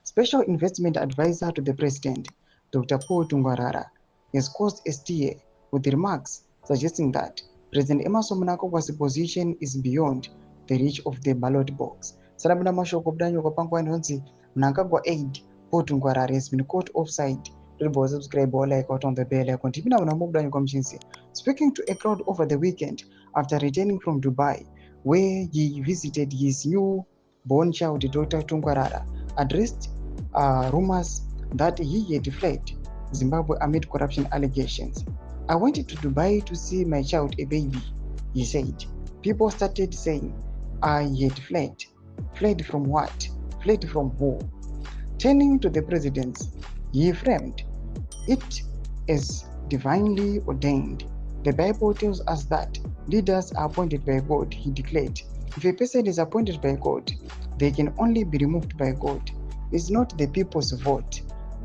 Special Investment Advisor to the President, Dr. Paul Tungwarara, has caused a stir with remarks suggesting that President Emerson Mnangagwa's position is beyond the reach of the ballot box. Sarabina mashoko budanyo kapangwa inonzi Mnangagwa aide Paul Tungwarara has been caught offside. Subscribe or like out on the bell icon. Speaking to a crowd over the weekend after returning from Dubai, where he visited his new-born child, Dr. Tungwarara, addressed rumors that he had fled Zimbabwe amid corruption allegations. I went to Dubai to see my child, a baby, he said. People started saying I had fled. Fled from what? Fled from who? Turning to the president, he framed it as divinely ordained. The Bible tells us that leaders are appointed by God, he declared. If a person is appointed by God, they can only be removed by God. It's not the people's vote.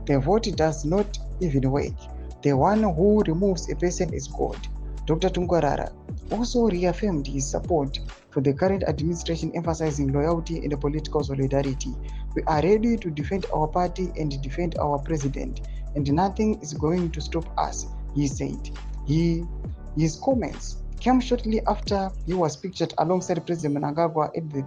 The vote does not even work. The one who removes a person is God. Dr. Tungwarara also reaffirmed his support for the current administration, emphasizing loyalty and political solidarity. We are ready to defend our party and defend our president, and nothing is going to stop us, he said. His comments came shortly after he was pictured alongside President Mnangagwa at the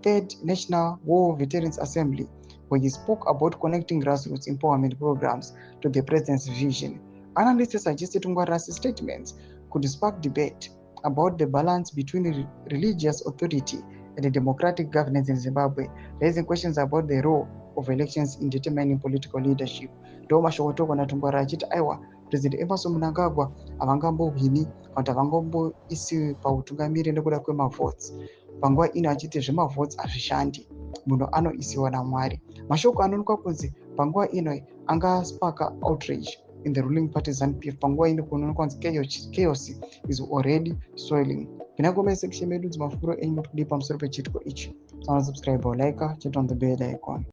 Third National War Veterans Assembly, where he spoke about connecting grassroots empowerment programs to the president's vision. Analysts suggested Tungwarara's statements could spark debate about the balance between religious authority and democratic governance in Zimbabwe, raising questions about the role of elections in determining political leadership. Ndoma shokotoko na Tungwarara achiti aiwa President Emerson Mnangagwa havangambohwini kana kuti havangomboisiwi pautungamiri nekuda kwemavhotsi. Panguva ino achiti zvemavhotsi hazvishandi, munhu anoisiwa naMwari. Mashoko anoonekwa kunzi panguva ino angaspaka outrage in the ruling party ZANU-PF. Panguva ino kunoonekwa kunzi chaos is already swelling. Pinagome section medu dzimafuro enyu kuti kudii pamusoro pechitiko ichi. Subscribe or like, chat on the bell icon.